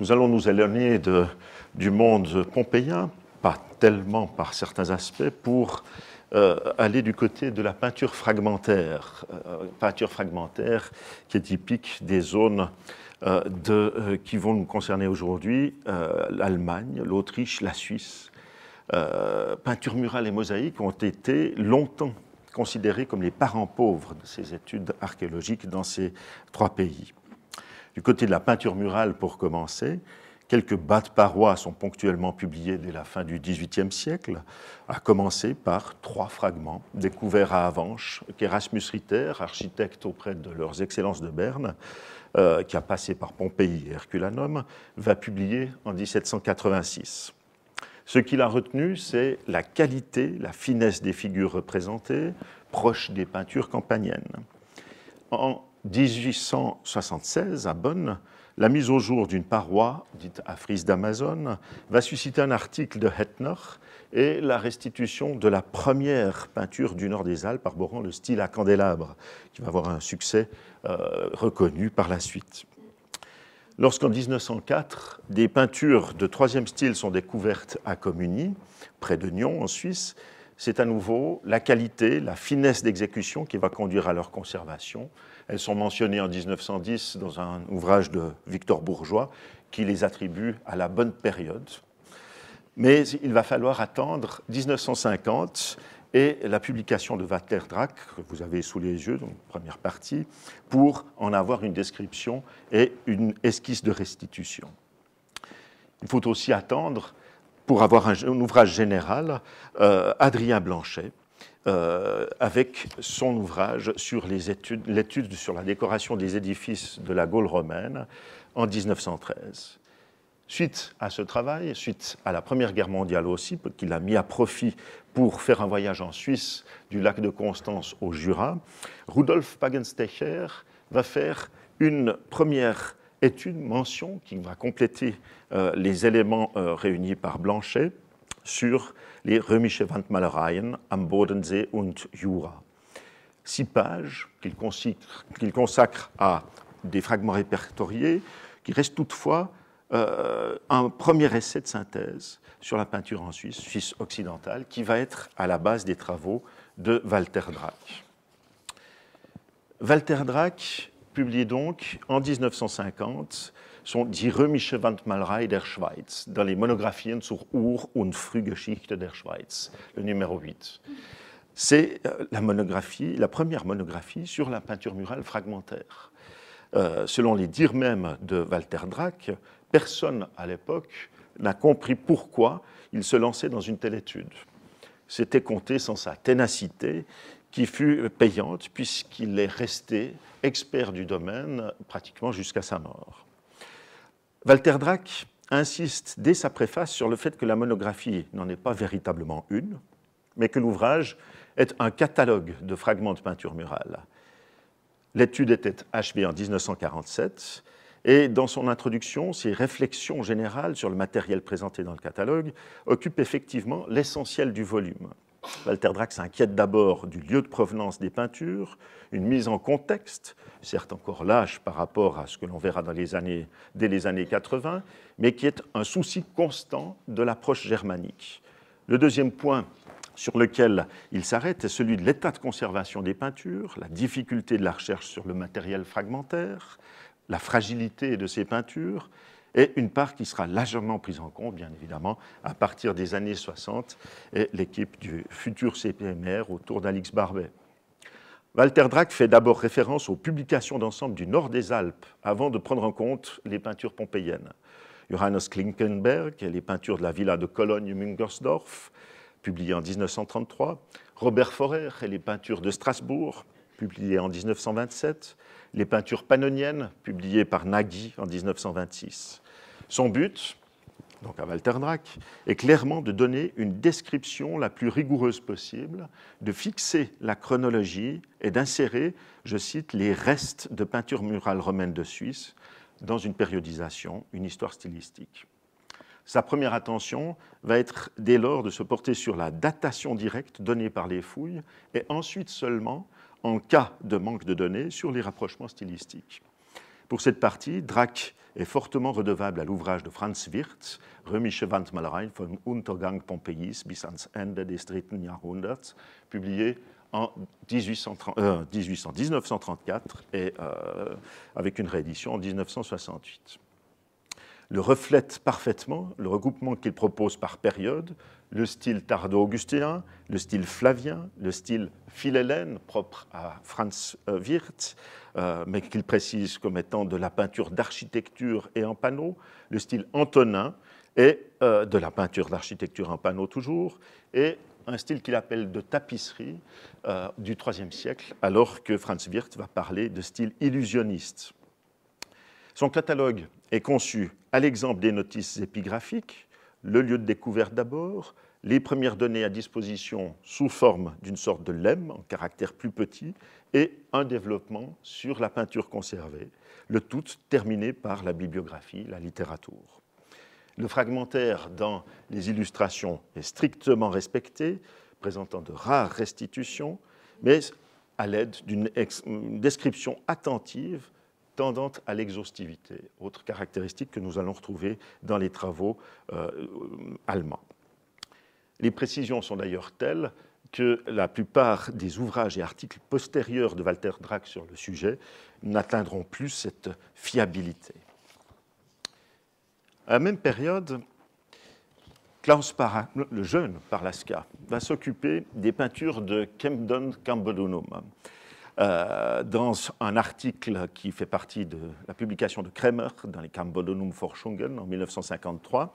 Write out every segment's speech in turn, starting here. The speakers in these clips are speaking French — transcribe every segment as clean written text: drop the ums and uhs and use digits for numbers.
Nous allons nous éloigner du monde pompéien, pas tellement par certains aspects, pour aller du côté de la peinture fragmentaire qui est typique des zones qui vont nous concerner aujourd'hui, l'Allemagne, l'Autriche, la Suisse. Peinture murale et mosaïque ont été longtemps considérés comme les parents pauvres de ces études archéologiques dans ces trois pays. Du côté de la peinture murale, pour commencer, quelques bas de parois sont ponctuellement publiés dès la fin du XVIIIe siècle, à commencer par trois fragments découverts à Avenches qu'Erasmus Ritter, architecte auprès de leurs excellences de Berne, qui a passé par Pompéi et Herculanum, va publier en 1786. Ce qu'il a retenu, c'est la qualité, la finesse des figures représentées, proches des peintures campaniennes. En 1876, à Bonn, la mise au jour d'une paroi, dite à frise d'Amazone, va susciter un article de Hettner et la restitution de la première peinture du nord des Alpes arborant le style à candélabre, qui va avoir un succès reconnu par la suite. Lorsqu'en 1904, des peintures de troisième style sont découvertes à Communy, près de Nyon en Suisse, c'est à nouveau la qualité, la finesse d'exécution qui va conduire à leur conservation. Elles sont mentionnées en 1910 dans un ouvrage de Victor Bourgeois qui les attribue à la bonne période. Mais il va falloir attendre 1950 et la publication de Walter Drach, que vous avez sous les yeux, dans la première partie, pour en avoir une description et une esquisse de restitution. Il faut aussi attendre, pour avoir un ouvrage général, Adrien Blanchet, avec son ouvrage sur l'étude sur la décoration des édifices de la Gaule romaine en 1913. Suite à ce travail, suite à la Première Guerre mondiale aussi, qu'il a mis à profit pour faire un voyage en Suisse du lac de Constance au Jura, Rudolf Pagenstecher va faire une première étude, mention, qui va compléter les éléments réunis par Blanchet sur les Römische Wandmalereien am Bodensee und Jura. 6 pages qu'il consacre à des fragments répertoriés, qui restent toutefois un premier essai de synthèse sur la peinture en Suisse, Suisse occidentale, qui va être à la base des travaux de Walter Drach. Walter Drach publie donc en 1950 son Die Römische Wandmalerei der Schweiz dans les Monographien zur Ur- und Frühgeschichte der Schweiz, le numéro 8. C'est la première monographie sur la peinture murale fragmentaire. Selon les dires mêmes de Walter Drach, personne à l'époque n'a compris pourquoi il se lançait dans une telle étude. C'était compté sans sa ténacité qui fut payante puisqu'il est resté expert du domaine pratiquement jusqu'à sa mort. Walter Drach insiste dès sa préface sur le fait que la monographie n'en est pas véritablement une, mais que l'ouvrage est un catalogue de fragments de peinture murale. L'étude était achevée en 1947 et dans son introduction, ses réflexions générales sur le matériel présenté dans le catalogue occupent effectivement l'essentiel du volume. Walter Drach s'inquiète d'abord du lieu de provenance des peintures, une mise en contexte, certes encore lâche par rapport à ce que l'on verra dès les années 80, mais qui est un souci constant de l'approche germanique. Le deuxième point sur lequel il s'arrête est celui de l'état de conservation des peintures, la difficulté de la recherche sur le matériel fragmentaire, la fragilité de ces peintures, et une part qui sera largement prise en compte, bien évidemment, à partir des années 60 et l'équipe du futur CPMR autour d'Alix Barbet. Walter Drach fait d'abord référence aux publications d'ensemble du nord des Alpes avant de prendre en compte les peintures pompéiennes. Johannes Klinkenberg et les peintures de la villa de Cologne-Müngersdorf, publiées en 1933, Robert Forer et les peintures de Strasbourg, publiées en 1927, les peintures pannoniennes, publiées par Nagy en 1926. Son but, donc à Walter Drach, est clairement de donner une description la plus rigoureuse possible, de fixer la chronologie et d'insérer, je cite, les restes de peinture murale romaine de Suisse dans une périodisation, une histoire stylistique. Sa première attention va être dès lors de se porter sur la datation directe donnée par les fouilles et ensuite seulement, en cas de manque de données, sur les rapprochements stylistiques. Pour cette partie, Drac est fortement redevable à l'ouvrage de Franz Wirth, Römische Wandmalerei vom Untergang Pompeiis bis ans Ende des 3. Jahrhunderts, publié en 1934 et avec une réédition en 1968. Le reflète parfaitement le regroupement qu'il propose par période, le style tardo-augustéen, le style flavien, le style philhellène propre à Franz Wirth, mais qu'il précise comme étant de la peinture d'architecture et en panneau, le style antonin et de la peinture d'architecture en panneau toujours, et un style qu'il appelle de tapisserie du IIIe siècle, alors que Franz Wirth va parler de style illusionniste. Son catalogue est conçu à l'exemple des notices épigraphiques, le lieu de découverte d'abord, les premières données à disposition sous forme d'une sorte de lemme en caractère plus petit et un développement sur la peinture conservée, le tout terminé par la bibliographie, la littérature. Le fragmentaire dans les illustrations est strictement respecté, présentant de rares restitutions, mais à l'aide d'une description attentive tendant à l'exhaustivité, autre caractéristique que nous allons retrouver dans les travaux allemands. Les précisions sont d'ailleurs telles que la plupart des ouvrages et articles postérieurs de Walter Drac sur le sujet n'atteindront plus cette fiabilité. À la même période, Klaus le jeune Parlasca va s'occuper des peintures de Camden Cambodunum. Dans un article qui fait partie de la publication de Kremer dans les Cambodunum Forschungen en 1953,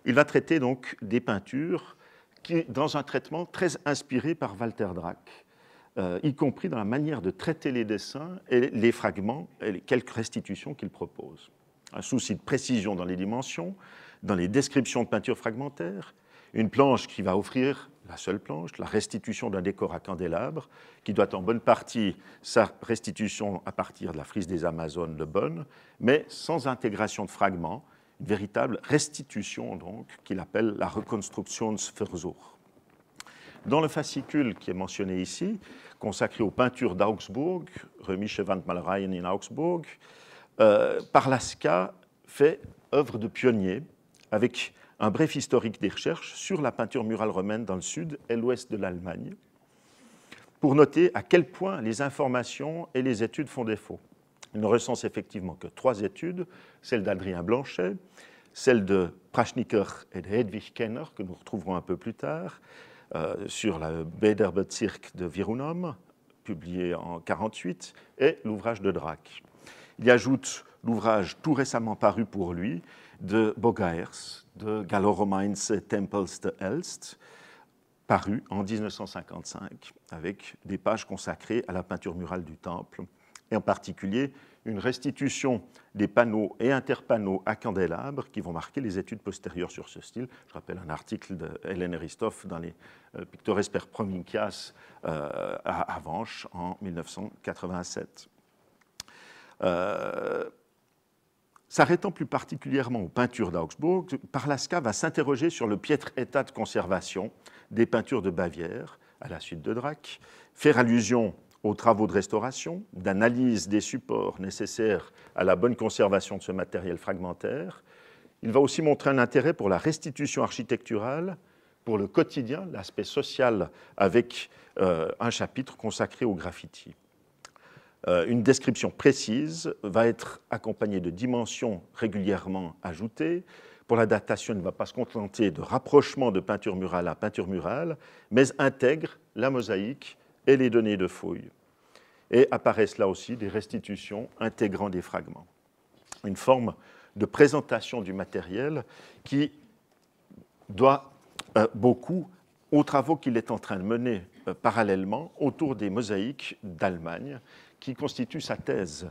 il va traiter donc des peintures qui, dans un traitement très inspiré par Walter Drac, y compris dans la manière de traiter les dessins et les fragments et les quelques restitutions qu'il propose. Un souci de précision dans les dimensions, dans les descriptions de peintures fragmentaires, une planche qui va offrir, la seule planche, la restitution d'un décor à candélabre, qui doit en bonne partie sa restitution à partir de la frise des Amazones de Bonn, mais sans intégration de fragments, une véritable restitution donc, qu'il appelle la Rekonstruktionsversuch. Dans le fascicule qui est mentionné ici, consacré aux peintures d'Augsbourg, Römische Wandmalereien in Augsbourg, Parlasca fait œuvre de pionnier avec un bref historique des recherches sur la peinture murale romaine dans le sud et l'ouest de l'Allemagne, pour noter à quel point les informations et les études font défaut. Il ne recense effectivement que 3 études, celle d'Adrien Blanchet, celle de Praschnicker et de Hedwig Kenner, que nous retrouverons un peu plus tard, sur la Bäderbezirk de Virunum, publié en 1948, et l'ouvrage de Drac. Il y ajoute l'ouvrage tout récemment paru pour lui de Bogaers, de Gallo-Romainse Tempels de Elst, paru en 1955, avec des pages consacrées à la peinture murale du temple, et en particulier une restitution des panneaux et interpanneaux à candélabres qui vont marquer les études postérieures sur ce style. Je rappelle un article de Hélène Ristoff dans les Pictores per Provincias à Avenches en 1987. S'arrêtant plus particulièrement aux peintures d'Augsbourg, Parlasca va s'interroger sur le piètre état de conservation des peintures de Bavière, à la suite de Drac, faire allusion aux travaux de restauration, d'analyse des supports nécessaires à la bonne conservation de ce matériel fragmentaire. Il va aussi montrer un intérêt pour la restitution architecturale, pour le quotidien, l'aspect social, avec un chapitre consacré au graffiti. Une description précise va être accompagnée de dimensions régulièrement ajoutées. Pour la datation, il ne va pas se contenter de rapprochement de peinture murale à peinture murale, mais intègre la mosaïque et les données de fouilles. Et apparaissent là aussi des restitutions intégrant des fragments. Une forme de présentation du matériel qui doit beaucoup aux travaux qu'il est en train de mener parallèlement autour des mosaïques d'Allemagne, qui constitue sa thèse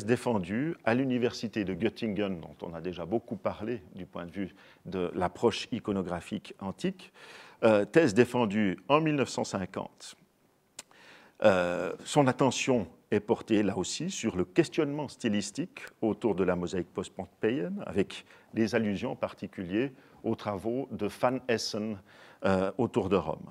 défendue à l'université de Göttingen, dont on a déjà beaucoup parlé du point de vue de l'approche iconographique antique, thèse défendue en 1950. Son attention est portée là aussi sur le questionnement stylistique autour de la mosaïque post-pompéienne, avec des allusions en particulier aux travaux de Van Essen autour de Rome.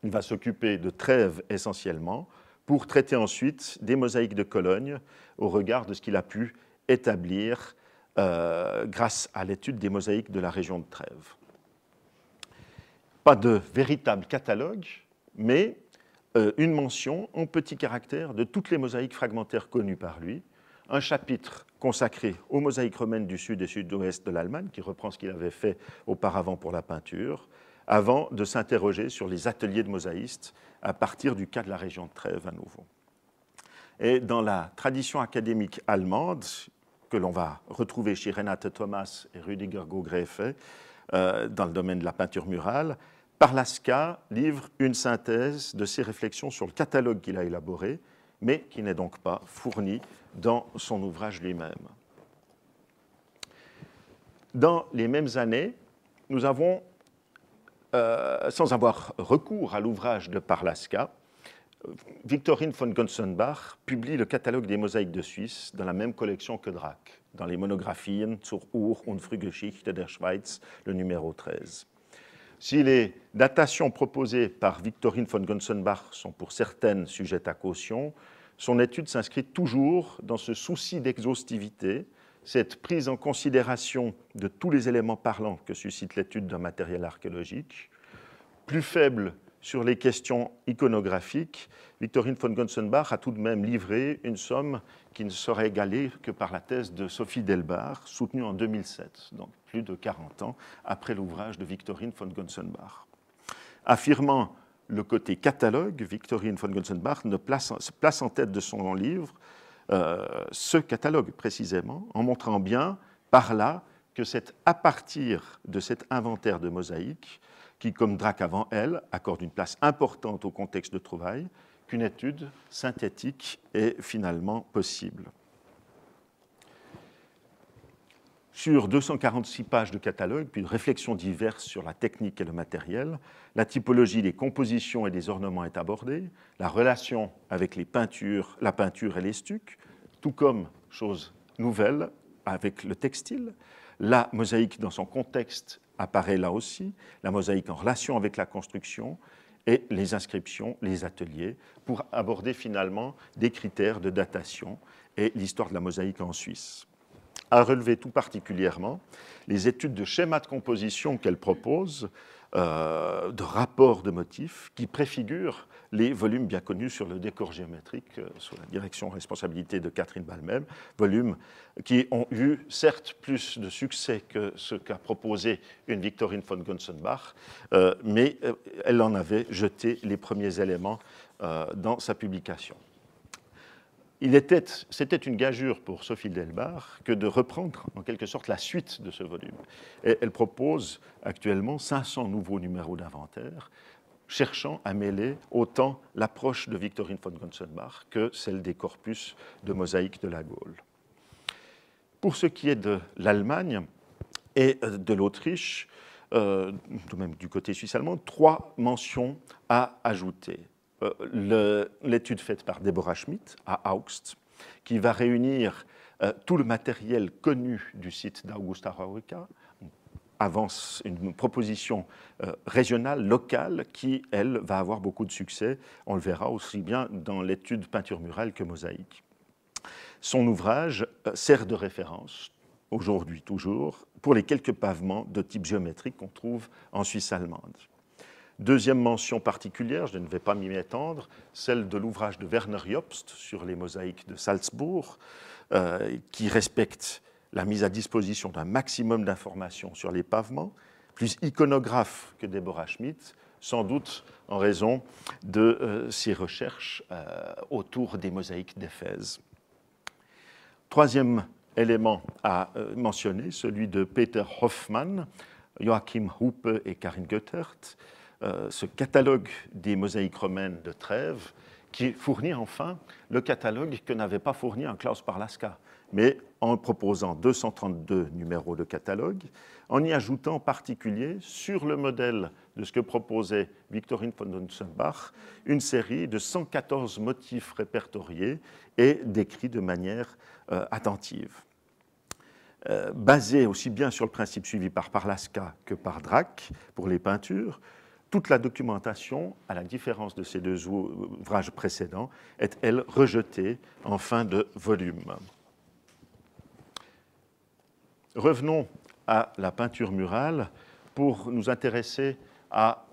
Il va s'occuper de Trèves essentiellement, pour traiter ensuite des mosaïques de Cologne au regard de ce qu'il a pu établir grâce à l'étude des mosaïques de la région de Trèves. Pas de véritable catalogue, mais une mention en petits caractères de toutes les mosaïques fragmentaires connues par lui, un chapitre consacré aux mosaïques romaines du sud et sud-ouest de l'Allemagne, qui reprend ce qu'il avait fait auparavant pour la peinture, avant de s'interroger sur les ateliers de mosaïstes à partir du cas de la région de Trèves à nouveau. Et dans la tradition académique allemande, que l'on va retrouver chez Renate Thomas et Rüdiger Gogrefe dans le domaine de la peinture murale, Parlaska livre une synthèse de ses réflexions sur le catalogue qu'il a élaboré, mais qui n'est donc pas fourni dans son ouvrage lui-même. Dans les mêmes années, nous avons, sans avoir recours à l'ouvrage de Parlaska, Victorine von Gunzenbach publie le catalogue des mosaïques de Suisse dans la même collection que Drac, dans les monographien zur Ur- und Frühgeschichte der Schweiz, le numéro 13. Si les datations proposées par Victorine von Gunzenbach sont pour certaines sujettes à caution, son étude s'inscrit toujours dans ce souci d'exhaustivité, cette prise en considération de tous les éléments parlants que suscite l'étude d'un matériel archéologique. Plus faible sur les questions iconographiques, Victorine von Gunzenbach a tout de même livré une somme qui ne serait égalée que par la thèse de Sophie Delbar, soutenue en 2007, donc plus de 40 ans après l'ouvrage de Victorine von Gunzenbach. Affirmant le côté catalogue, Victorine von Gunzenbach se place en tête de son livre ce catalogue précisément, en montrant bien par là que c'est à partir de cet inventaire de mosaïques qui, comme Drac avant elle, accorde une place importante au contexte de trouvailles, qu'une étude synthétique est finalement possible. Sur 246 pages de catalogue, puis de réflexions diverses sur la technique et le matériel, la typologie des compositions et des ornements est abordée, la relation avec la peinture et les stucs, tout comme, chose nouvelle, avec le textile, la mosaïque dans son contexte apparaît là aussi, la mosaïque en relation avec la construction et les inscriptions, les ateliers, pour aborder finalement des critères de datation et l'histoire de la mosaïque en Suisse. À relever tout particulièrement les études de schémas de composition qu'elle propose, de rapports de motifs qui préfigurent les volumes bien connus sur le décor géométrique sous la direction responsabilité de Catherine Balmem, volumes qui ont eu certes plus de succès que ce qu'a proposé une Victorine von Gunzenbach, mais elle en avait jeté les premiers éléments dans sa publication. C'était une gageure pour Sophie Delbar que de reprendre en quelque sorte la suite de ce volume. Et elle propose actuellement 500 nouveaux numéros d'inventaire, cherchant à mêler autant l'approche de Victorine von Gunzenbach que celle des corpus de mosaïque de la Gaule. Pour ce qui est de l'Allemagne et de l'Autriche, tout même du côté suisse-allemand, 3 mentions à ajouter. L'étude faite par Deborah Schmidt à Augst, qui va réunir tout le matériel connu du site d'Augusta Raurica, avance une proposition régionale, locale, qui, elle, va avoir beaucoup de succès. On le verra aussi bien dans l'étude peinture murale que mosaïque. Son ouvrage sert de référence, aujourd'hui toujours, pour les quelques pavements de type géométrique qu'on trouve en Suisse allemande. Deuxième mention particulière, je ne vais pas m'y étendre, celle de l'ouvrage de Werner Jobst sur les mosaïques de Salzbourg, qui respecte la mise à disposition d'un maximum d'informations sur les pavements, plus iconographe que Deborah Schmidt, sans doute en raison de ses recherches autour des mosaïques d'Éphèse. Troisième élément à mentionner, celui de Peter Hoffmann, Joachim Huppe et Karin Goethert, ce catalogue des mosaïques romaines de Trèves, qui fournit enfin le catalogue que n'avait pas fourni un Klaus Parlaska, mais en proposant 232 numéros de catalogue, en y ajoutant en particulier, sur le modèle de ce que proposait Victorine von Gunzenbach, une série de 114 motifs répertoriés et décrits de manière attentive. Basé aussi bien sur le principe suivi par Parlaska que par Drac pour les peintures, toute la documentation, à la différence de ces deux ouvrages précédents, est, elle, rejetée en fin de volume. Revenons à la peinture murale pour nous intéresser à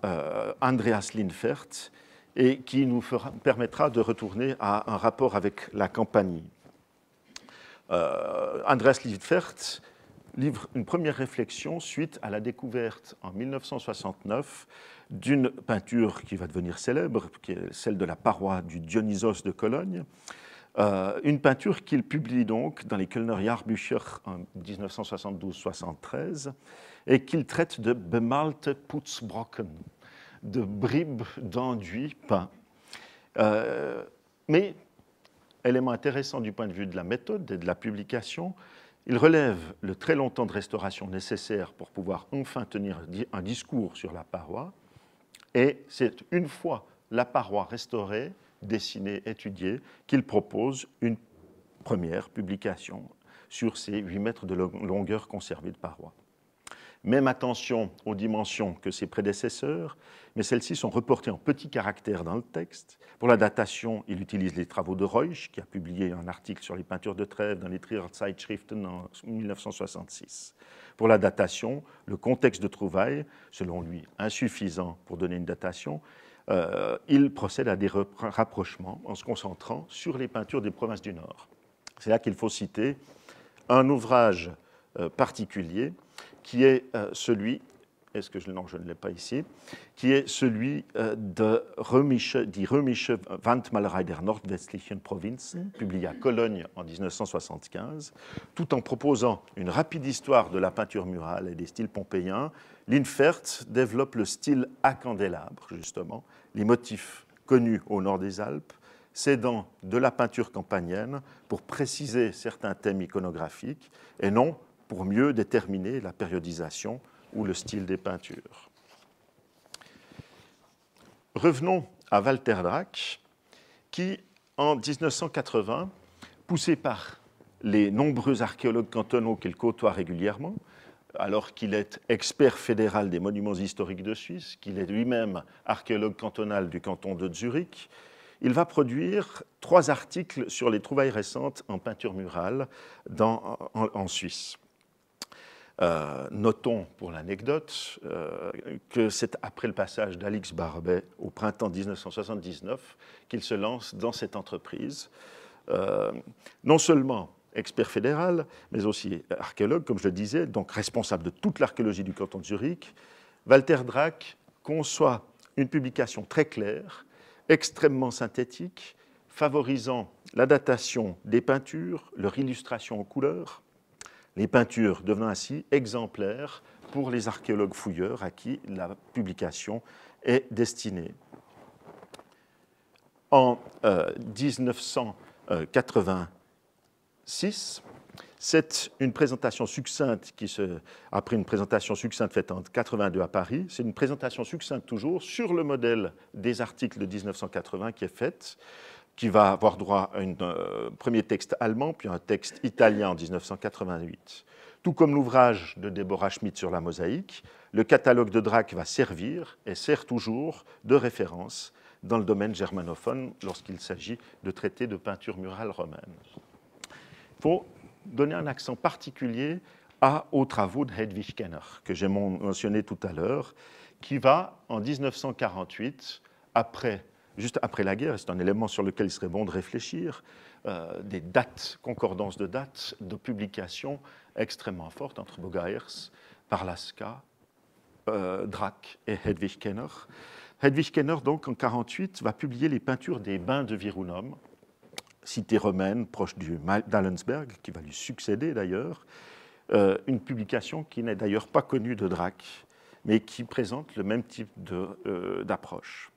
Andreas Lindfert et qui nous permettra de retourner à un rapport avec la Campanie. Andreas Lindfert livre une première réflexion suite à la découverte en 1969 d'une peinture qui va devenir célèbre, qui est celle de la paroi du Dionysos de Cologne, une peinture qu'il publie donc dans les Kölner Jahrbücher en 1972-73 et qu'il traite de bemalte Putzbrocken, de bribes d'enduit peints. Mais, élément intéressant du point de vue de la méthode et de la publication, il relève le très long temps de restauration nécessaire pour pouvoir enfin tenir un discours sur la paroi, et c'est une fois la paroi restaurée, dessinée, étudiée, qu'il propose une première publication sur ces 8 mètres de longueur conservée de paroi. Même attention aux dimensions que ses prédécesseurs, mais celles-ci sont reportées en petits caractères dans le texte. Pour la datation, il utilise les travaux de Reusch, qui a publié un article sur les peintures de Trèves dans les Trierer Zeitschriften en 1966. Pour la datation, le contexte de trouvailles, selon lui insuffisant pour donner une datation, il procède à des rapprochements en se concentrant sur les peintures des provinces du Nord. C'est là qu'il faut citer un ouvrage particulier qui est celui, non, je ne l'ai pas ici, qui est celui de Die römische Wandmalerei der nordwestlichen Provinzen, publié à Cologne en 1975, tout en proposant une rapide histoire de la peinture murale et des styles pompéiens. Lindfert développe le style à candélabre, justement, les motifs connus au nord des Alpes, s'aidant de la peinture campanienne pour préciser certains thèmes iconographiques et non pour mieux déterminer la périodisation ou le style des peintures. Revenons à Walter Drach, qui, en 1980, poussé par les nombreux archéologues cantonaux qu'il côtoie régulièrement, alors qu'il est expert fédéral des monuments historiques de Suisse, qu'il est lui-même archéologue cantonal du canton de Zurich, il va produire 3 articles sur les trouvailles récentes en peinture murale en Suisse. Notons pour l'anecdote que c'est après le passage d'Alix Barbet au printemps 1979 qu'il se lance dans cette entreprise. Non seulement expert fédéral, mais aussi archéologue, comme je le disais, donc responsable de toute l'archéologie du canton de Zurich, Walter Drach conçoit une publication très claire, extrêmement synthétique, favorisant la datation des peintures, leur illustration en couleurs, les peintures devenant ainsi exemplaires pour les archéologues fouilleurs à qui la publication est destinée. En 1986, c'est une présentation succincte après une présentation succincte faite en 1982 à Paris, c'est une présentation succincte toujours sur le modèle des articles de 1980 qui est faite, qui va avoir droit à un premier texte allemand, puis un texte italien en 1988. Tout comme l'ouvrage de Deborah Schmidt sur la mosaïque, le catalogue de Drach va servir, et sert toujours, de référence dans le domaine germanophone lorsqu'il s'agit de traiter de peinture murale romaine. Il faut donner un accent particulier aux travaux de Hedwig Kenner, que j'ai mentionné tout à l'heure, qui va, en 1948, juste après la guerre, et c'est un élément sur lequel il serait bon de réfléchir, des dates, concordances de dates, de publications extrêmement fortes entre Bogaerts, Parlaska, Drach et Hedwig Kenner. Hedwig Kenner, donc, en 1948, va publier les peintures des bains de Virunum, cité romaine proche du d'Allensberg, qui va lui succéder d'ailleurs, une publication qui n'est d'ailleurs pas connue de Drach, mais qui présente le même type d'approche.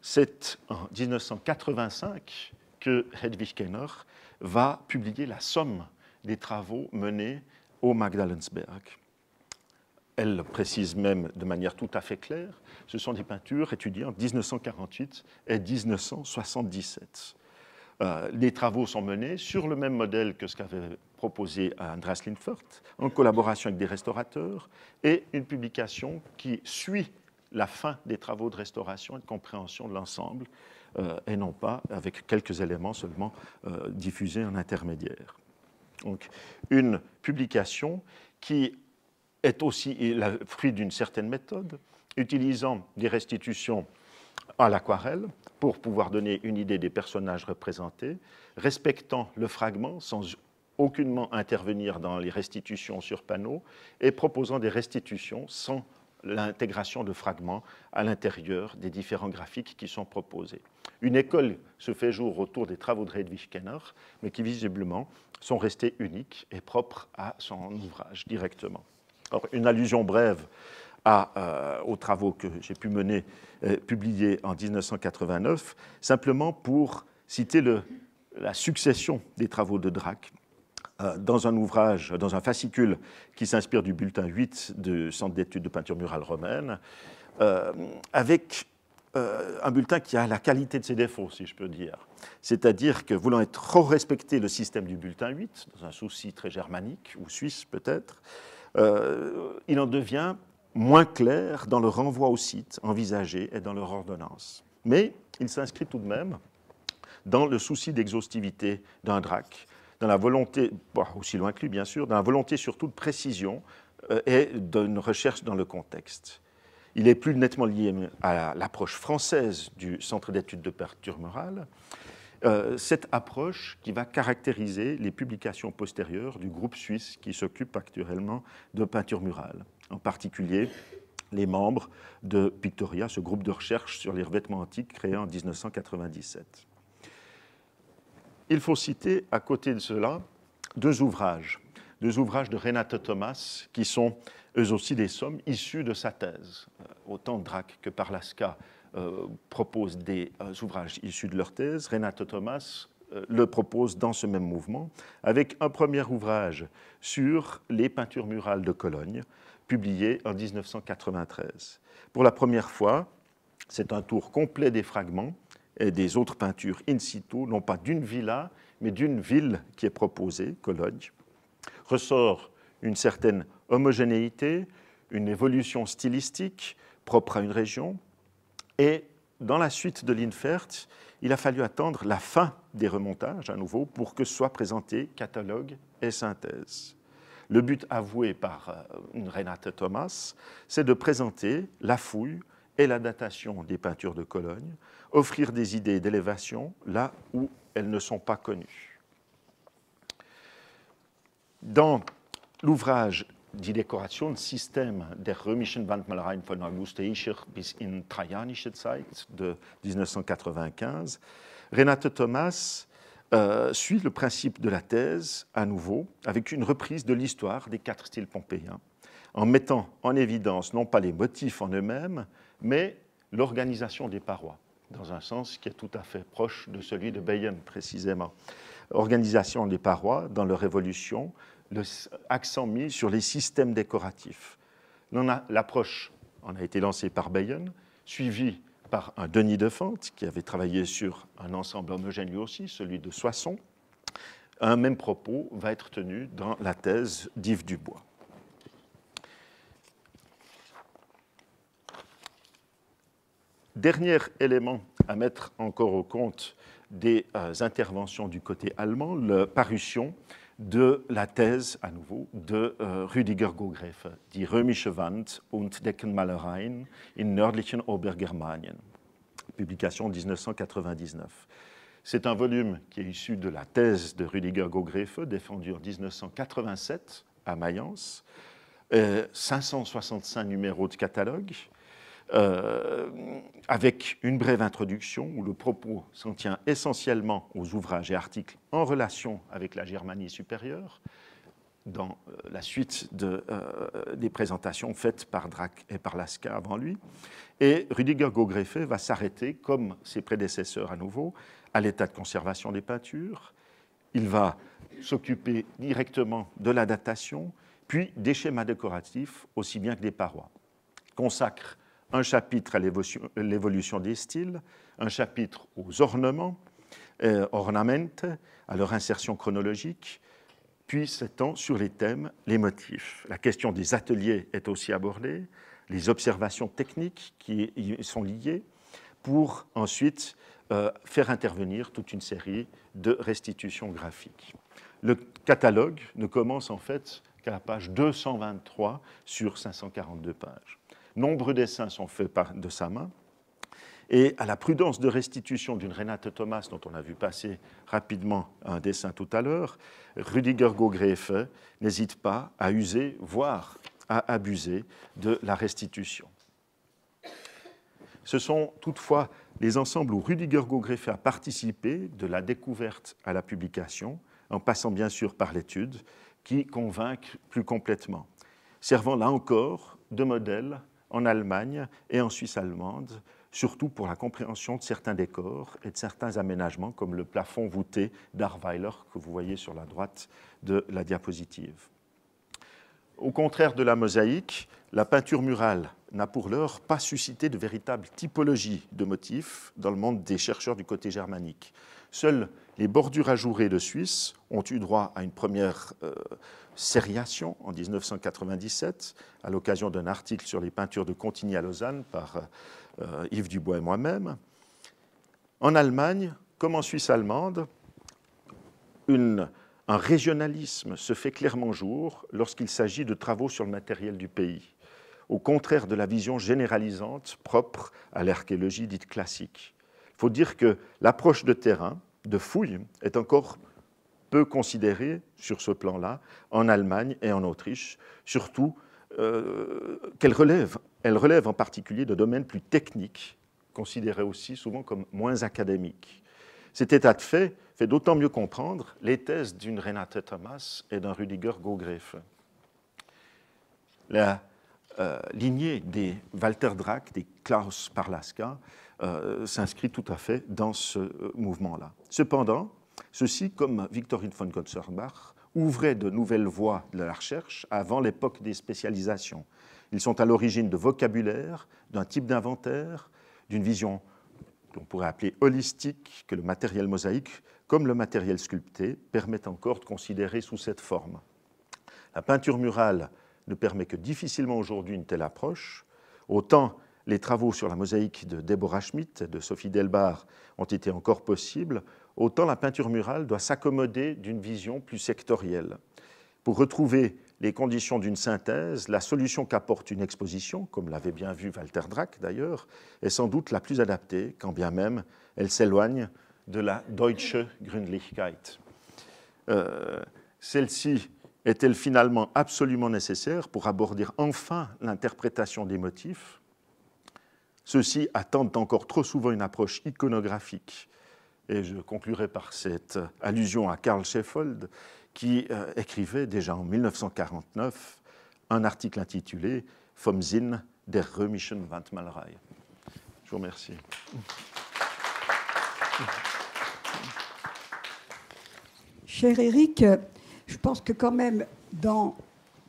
C'est en 1985 que Hedwig Kenner va publier la somme des travaux menés au Magdalensberg. Elle le précise même de manière tout à fait claire, ce sont des peintures étudiées en 1948 et 1977. Les travaux sont menés sur le même modèle que ce qu'avait proposé Andreas Lindfert, en collaboration avec des restaurateurs, et une publication qui suit la fin des travaux de restauration et de compréhension de l'ensemble, et non pas avec quelques éléments seulement diffusés en intermédiaire. Donc, une publication qui est aussi le fruit d'une certaine méthode, utilisant des restitutions à l'aquarelle pour pouvoir donner une idée des personnages représentés, respectant le fragment sans aucunement intervenir dans les restitutions sur panneau et proposant des restitutions sans l'intégration de fragments à l'intérieur des différents graphiques qui sont proposés. Une école se fait jour autour des travaux de Hedwig Kenner, mais qui visiblement sont restés uniques et propres à son ouvrage directement. Alors, une allusion brève aux travaux que j'ai pu mener, publiés en 1989, simplement pour citer la succession des travaux de Drac dans un ouvrage, dans un fascicule qui s'inspire du bulletin 8 du Centre d'études de peinture murale romaine, avec un bulletin qui a la qualité de ses défauts, si je peux dire. C'est-à-dire que, voulant trop respecter le système du bulletin 8, dans un souci très germanique, ou suisse peut-être, il en devient moins clair dans le renvoi au site envisagé et dans leur ordonnance. Mais il s'inscrit tout de même dans le souci d'exhaustivité d'un Drac, dans la volonté, aussi loin que lui bien sûr, dans la volonté surtout de précision et d'une recherche dans le contexte. Il est plus nettement lié à l'approche française du Centre d'études de peinture murale, cette approche qui va caractériser les publications postérieures du groupe suisse qui s'occupe actuellement de peinture murale, en particulier les membres de Pictoria, ce groupe de recherche sur les revêtements antiques créé en 1997. Il faut citer, à côté de cela, deux ouvrages de Renate Thomas, qui sont eux aussi des sommes issues de sa thèse. Autant Drac que Parlasca proposent des ouvrages issus de leur thèse. Renate Thomas le propose dans ce même mouvement, avec un premier ouvrage sur les peintures murales de Cologne, publié en 1993. Pour la première fois, c'est un tour complet des fragments et des autres peintures in situ, non pas d'une villa, mais d'une ville qui est proposée, Cologne. Ressort une certaine homogénéité, une évolution stylistique propre à une région. Et dans la suite de l'Infert, il a fallu attendre la fin des remontages à nouveau pour que soient présentés catalogue et synthèse. Le but avoué par Renate Thomas, c'est de présenter la fouille et la datation des peintures de Cologne, offrir des idées d'élévation là où elles ne sont pas connues. Dans l'ouvrage Die Dekoration System der römischen Wandmalereien von augusteischer bis in trajanische Zeit de 1995, Renate Thomas suit le principe de la thèse à nouveau avec une reprise de l'histoire des 4 styles pompéiens, en mettant en évidence non pas les motifs en eux-mêmes, mais l'organisation des parois, dans un sens qui est tout à fait proche de celui de Bayeux précisément. Organisation des parois dans leur évolution, l'accent mis sur les systèmes décoratifs. L'approche en a été lancée par Bayeux, suivie par un Denis de Fante, qui avait travaillé sur un ensemble homogène lui aussi, celui de Soissons. Un même propos va être tenu dans la thèse d'Yves Dubois. Dernier élément à mettre encore au compte des interventions du côté allemand, la parution de la thèse, à nouveau, de Rüdiger Gogrefe, Die römische Wand- und Deckenmalereien in nördlichen Obergermanien, publication 1999. C'est un volume qui est issu de la thèse de Rüdiger Gogrefe, défendue en 1987 à Mayence, 565 numéros de catalogue, avec une brève introduction où le propos s'en tient essentiellement aux ouvrages et articles en relation avec la Germanie supérieure, dans la suite des présentations faites par Drac et par Lasca avant lui. Et Rüdiger Gogrefe va s'arrêter, comme ses prédécesseurs à nouveau, à l'état de conservation des peintures. Il va s'occuper directement de la datation, puis des schémas décoratifs, aussi bien que des parois. Il consacre un chapitre à l'évolution des styles, un chapitre aux ornements, ornamentes, à leur insertion chronologique, puis s'étend sur les thèmes, les motifs. La question des ateliers est aussi abordée, les observations techniques qui y sont liées, pour ensuite faire intervenir toute une série de restitutions graphiques. Le catalogue ne commence en fait qu'à la page 223 sur 542 pages. Nombreux dessins sont faits de sa main, et à la prudence de restitution d'une Renate Thomas, dont on a vu passer rapidement un dessin tout à l'heure, Rüdiger Gogrefe n'hésite pas à user, voire à abuser de la restitution. Ce sont toutefois les ensembles où Rüdiger Gogrefe a participé, de la découverte à la publication, en passant bien sûr par l'étude, qui convainquent plus complètement, servant là encore de modèle en Allemagne et en Suisse allemande, surtout pour la compréhension de certains décors et de certains aménagements, comme le plafond voûté d'Arweiler, que vous voyez sur la droite de la diapositive. Au contraire de la mosaïque, la peinture murale n'a pour l'heure pas suscité de véritable typologie de motifs dans le monde des chercheurs du côté germanique. Seules les bordures ajourées de Suisse ont eu droit à une première sériation en 1997, à l'occasion d'un article sur les peintures de Contigny à Lausanne par Yves Dubois et moi-même. En Allemagne, comme en Suisse allemande, un régionalisme se fait clairement jour lorsqu'il s'agit de travaux sur le matériel du pays, au contraire de la vision généralisante propre à l'archéologie dite classique. Il faut dire que l'approche de terrain, de fouille, est encore peu considérée sur ce plan-là en Allemagne et en Autriche, surtout elle relève en particulier de domaines plus techniques, considérés aussi souvent comme moins académiques. Cet état de fait fait d'autant mieux comprendre les thèses d'une Renate Thomas et d'un Rüdiger Gogrefe. La lignée des Walter Drach, des Klaus Parlaska, s'inscrit tout à fait dans ce mouvement-là. Cependant, ceux-ci, comme Victorine von Gonzerbach, ouvraient de nouvelles voies de la recherche avant l'époque des spécialisations. Ils sont à l'origine de vocabulaire, d'un type d'inventaire, d'une vision qu'on pourrait appeler holistique, que le matériel mosaïque, comme le matériel sculpté, permet encore de considérer sous cette forme. La peinture murale ne permet que difficilement aujourd'hui une telle approche. Autant les travaux sur la mosaïque de Deborah Schmidt et de Sophie Delbar ont été encore possibles, autant la peinture murale doit s'accommoder d'une vision plus sectorielle. Pour retrouver les conditions d'une synthèse, la solution qu'apporte une exposition, comme l'avait bien vu Walter Drach d'ailleurs, est sans doute la plus adaptée, quand bien même elle s'éloigne de la Deutsche Gründlichkeit. Celle-ci est-elle finalement absolument nécessaire pour aborder enfin l'interprétation des motifs? Ceux-ci attendent encore trop souvent une approche iconographique. Et je conclurai par cette allusion à Karl Sheffold, qui écrivait déjà en 1949 un article intitulé « Vom Sinn der römischen Wandmalerei ». Je vous remercie. Cher Éric, je pense que quand même dans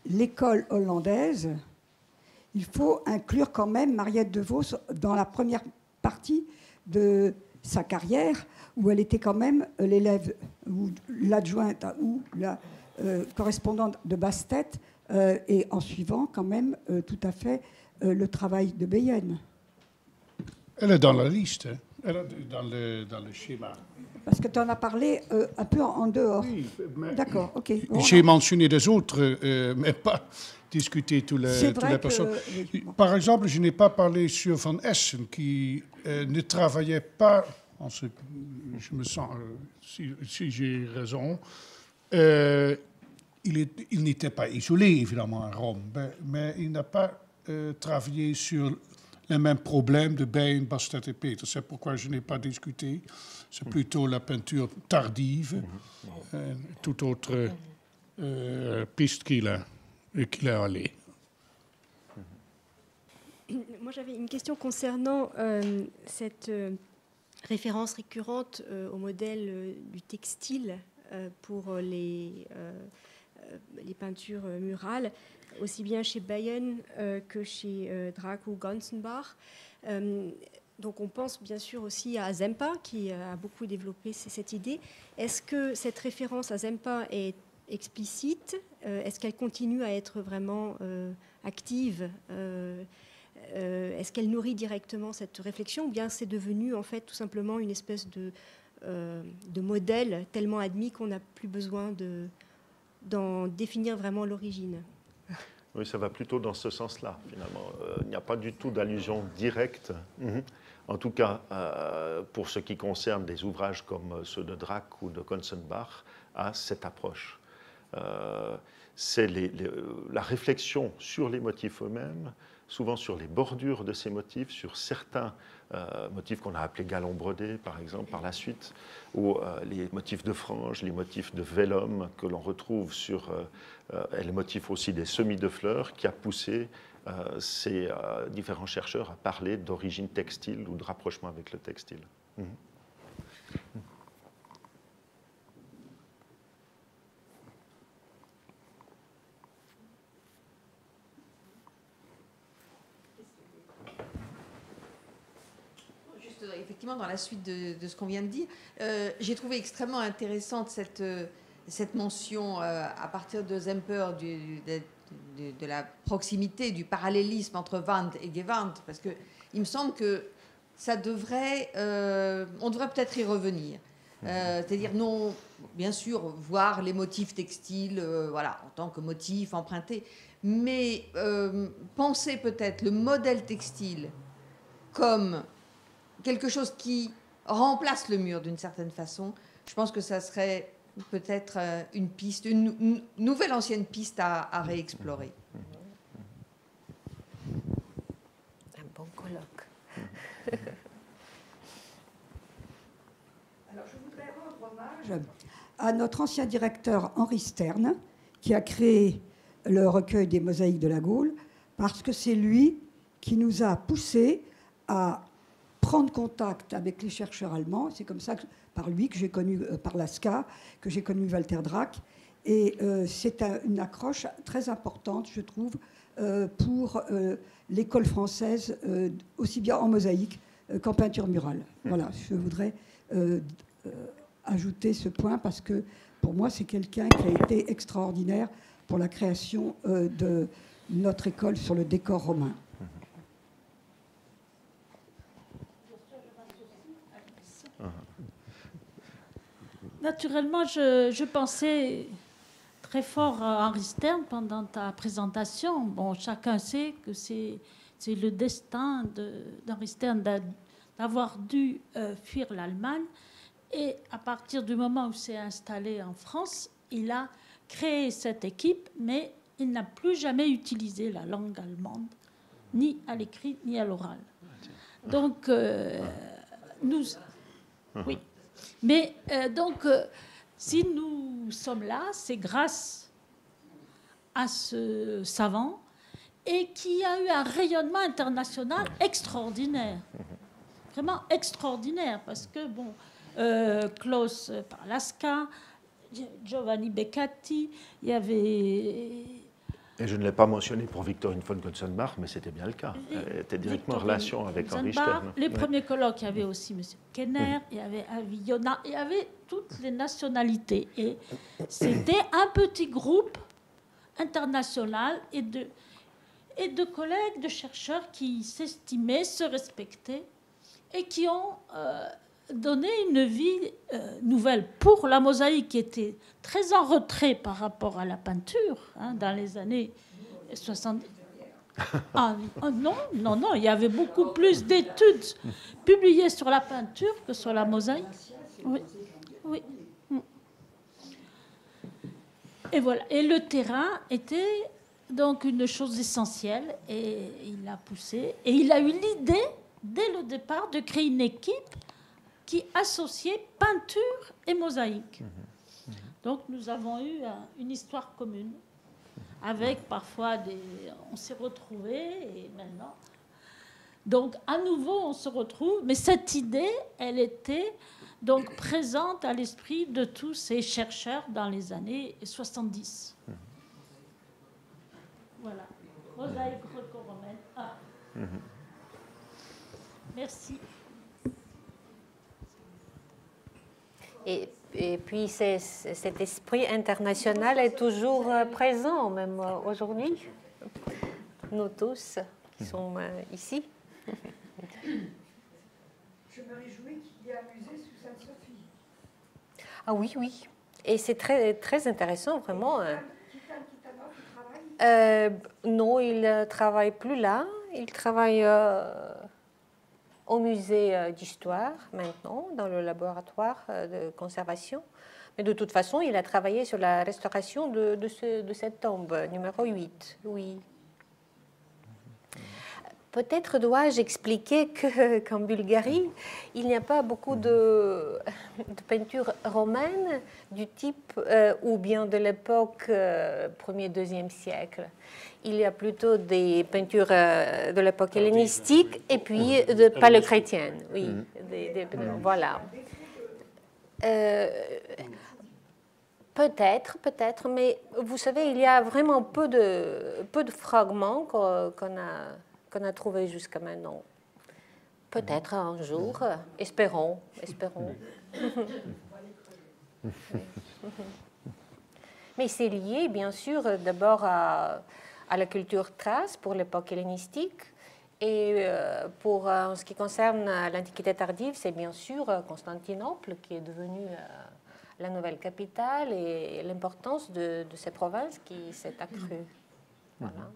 l'école hollandaise, il faut inclure quand même Mariette de Vos dans la première partie de sa carrière, où elle était quand même l'élève ou l'adjointe ou la correspondante de Bastet, et en suivant quand même tout à fait le travail de Beyen. Elle est dans la liste, elle est dans le schéma. Parce que tu en as parlé un peu en dehors. Oui, mais d'accord, ok. Bon, j'ai mentionné des autres, mais pas discuté toutes les personnes. Oui. Par exemple, je n'ai pas parlé sur Van Essen, qui ne travaillait pas, je me sens, si j'ai raison, il n'était pas isolé, évidemment, à Rome, mais il n'a pas travaillé sur les mêmes problèmes de Beyen, Bastet et Peter. C'est pourquoi je n'ai pas discuté. C'est plutôt la peinture tardive, toute autre piste qu'il est allé. Moi, j'avais une question concernant cette référence récurrente au modèle du textile pour les peintures murales, aussi bien chez Beyen que chez Drach ou Gonzenbach. Donc on pense bien sûr aussi à Zempa, qui a beaucoup développé cette idée. Est-ce que cette référence à Zempa est explicite? Est-ce qu'elle continue à être vraiment active est-ce qu'elle nourrit directement cette réflexion, ou bien c'est devenu en fait tout simplement une espèce de modèle tellement admis qu'on n'a plus besoin d'en définir vraiment l'origine? Oui, ça va plutôt dans ce sens-là, finalement. Il n'y a pas du tout d'allusion directe, en tout cas pour ce qui concerne des ouvrages comme ceux de Drac ou de Konzenbach, à cette approche. C'est la réflexion sur les motifs eux-mêmes, souvent sur les bordures de ces motifs, sur certains motifs qu'on a appelés galons brodés, par exemple, par la suite, ou les motifs de franges, les motifs de vellum que l'on retrouve sur, et les motifs aussi des semis de fleurs, qui a poussé ces différents chercheurs à parler d'origine textile ou de rapprochement avec le textile. Effectivement, dans la suite de ce qu'on vient de dire, j'ai trouvé extrêmement intéressante cette mention à partir de Semper de la proximité, du parallélisme entre Wand et Gewand, parce qu'il me semble que ça devrait, on devrait peut-être y revenir. C'est-à-dire, non, bien sûr, voir les motifs textiles voilà, en tant que motifs empruntés, mais penser peut-être le modèle textile comme quelque chose qui remplace le mur d'une certaine façon. Je pense que ça serait peut-être une piste, une nouvelle ancienne piste à réexplorer. Un bon colloque. Alors, je voudrais rendre hommage à notre ancien directeur Henri Stern, qui a créé le recueil des mosaïques de la Gaule, parce que c'est lui qui nous a poussés à prendre contact avec les chercheurs allemands. C'est comme ça, par lui, que j'ai connu, par Lasca, que j'ai connu Walter Drac. Et c'est une accroche très importante, je trouve, pour l'école française, aussi bien en mosaïque qu'en peinture murale. Voilà, je voudrais ajouter ce point, parce que pour moi, c'est quelqu'un qui a été extraordinaire pour la création de notre école sur le décor romain. Naturellement, je pensais très fort à Henri Stern pendant ta présentation. Bon, chacun sait que c'est le destin d'Henri Stern d'avoir dû fuir l'Allemagne. Et à partir du moment où il s'est installé en France, il a créé cette équipe, mais il n'a plus jamais utilisé la langue allemande, ni à l'écrit, ni à l'oral. Donc, nous... Oui. Mais donc, si nous sommes là, c'est grâce à ce savant, et qui a eu un rayonnement international extraordinaire. Vraiment extraordinaire, parce que, bon, Klaus Lasca, Giovanni Beccati, il y avait... Et je ne l'ai pas mentionné pour Victorine von Konzenbach, mais c'était bien le cas. Elle était directement en relation avec Henri Stern. Les premiers colloques, il y avait aussi M. Kenner, il y avait Aviona, il y avait toutes les nationalités. Et c'était un petit groupe international et de collègues, de chercheurs qui s'estimaient, se respectaient et qui ont donné une vie nouvelle pour la mosaïque, qui était très en retrait par rapport à la peinture dans les années 70. Ah non, il y avait beaucoup plus d'études publiées sur la peinture que sur la mosaïque. Oui. Et voilà. Et le terrain était donc une chose essentielle, et il l'a poussé. Et il a eu l'idée, dès le départ, de créer une équipe qui associait peinture et mosaïque. Donc nous avons eu une histoire commune, avec parfois on s'est retrouvés, et maintenant... Donc à nouveau on se retrouve, mais cette idée, elle était donc présente à l'esprit de tous ces chercheurs dans les années 70. Voilà. Mosaïque gréco-romaine. Merci. Et puis cet esprit international est toujours présent, même aujourd'hui, nous tous. qui sont ici. Je me réjouis qu'il y ait un musée sous Sainte-Sophie. Ah oui, oui. Et c'est très, très intéressant, vraiment. Non, il ne travaille plus là. Il travaille au musée d'histoire maintenant, dans le laboratoire de conservation. Mais de toute façon, il a travaillé sur la restauration de cette tombe, numéro 8. Oui. Peut-être dois-je expliquer qu'en Bulgarie, il n'y a pas beaucoup de peintures romaines du type ou bien de l'époque 1er, 2e siècle. Il y a plutôt des peintures de l'époque hellénistique et puis de paléochrétienne. Oui, voilà. Peut-être, mais vous savez, il y a vraiment peu de fragments qu'on a trouvés jusqu'à maintenant. Peut-être un jour, espérons. Mais c'est lié, bien sûr, d'abord à la culture thrace pour l'époque hellénistique. Et en ce qui concerne l'Antiquité tardive, c'est bien sûr Constantinople qui est devenue la nouvelle capitale et l'importance de ces provinces qui s'est accrue. Voilà.